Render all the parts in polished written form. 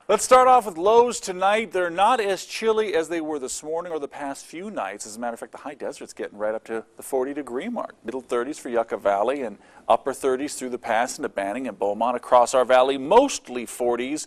Let's start off with lows tonight. They're not as chilly as they were this morning or the past few nights. As a matter of fact, the high desert's getting right up to the 40-degree mark. Middle 30s for Yucca Valley and upper 30s through the pass into Banning and Beaumont. Across our valley, mostly 40s.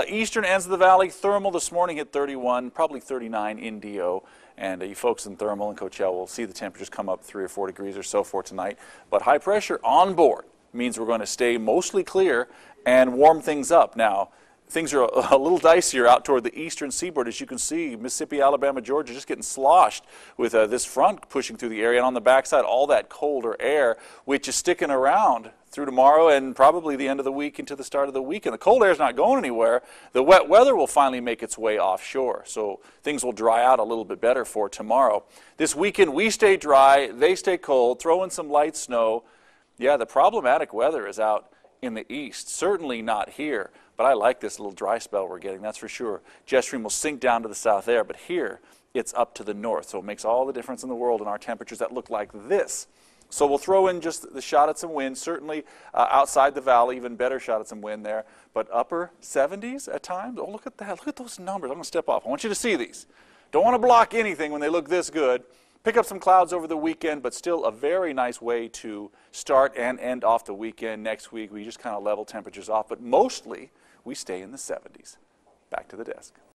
Eastern ends of the valley, thermal this morning hit 31, probably 39 in DO. And you folks in Thermal and Coachella will see the temperatures come up 3 or 4 degrees or so for tonight. But high pressure on board means we're going to stay mostly clear and warm things up. Now, things are a little dicier out toward the eastern seaboard. As you can see, Mississippi, Alabama, Georgia just getting sloshed with this front pushing through the area. And on the backside, all that colder air, which is sticking around through tomorrow and probably the end of the week into the start of the weekend. The cold air is not going anywhere. The wet weather will finally make its way offshore. So things will dry out a little bit better for tomorrow. This weekend, we stay dry. They stay cold. Throw in some light snow. Yeah, the problematic weather is out in the east. Certainly not here. But I like this little dry spell we're getting, that's for sure. Jet stream will sink down to the south there, but here it's up to the north. So it makes all the difference in the world in our temperatures that look like this. So we'll throw in just the shot at some wind, certainly outside the valley, even better shot at some wind there. But upper 70s at times. Oh, look at that. Look at those numbers. I'm going to step off. I want you to see these. Don't want to block anything when they look this good. Pick up some clouds over the weekend, but still a very nice way to start and end off the weekend. Next week, we just kind of level temperatures off, but mostly we stay in the 70s. Back to the desk.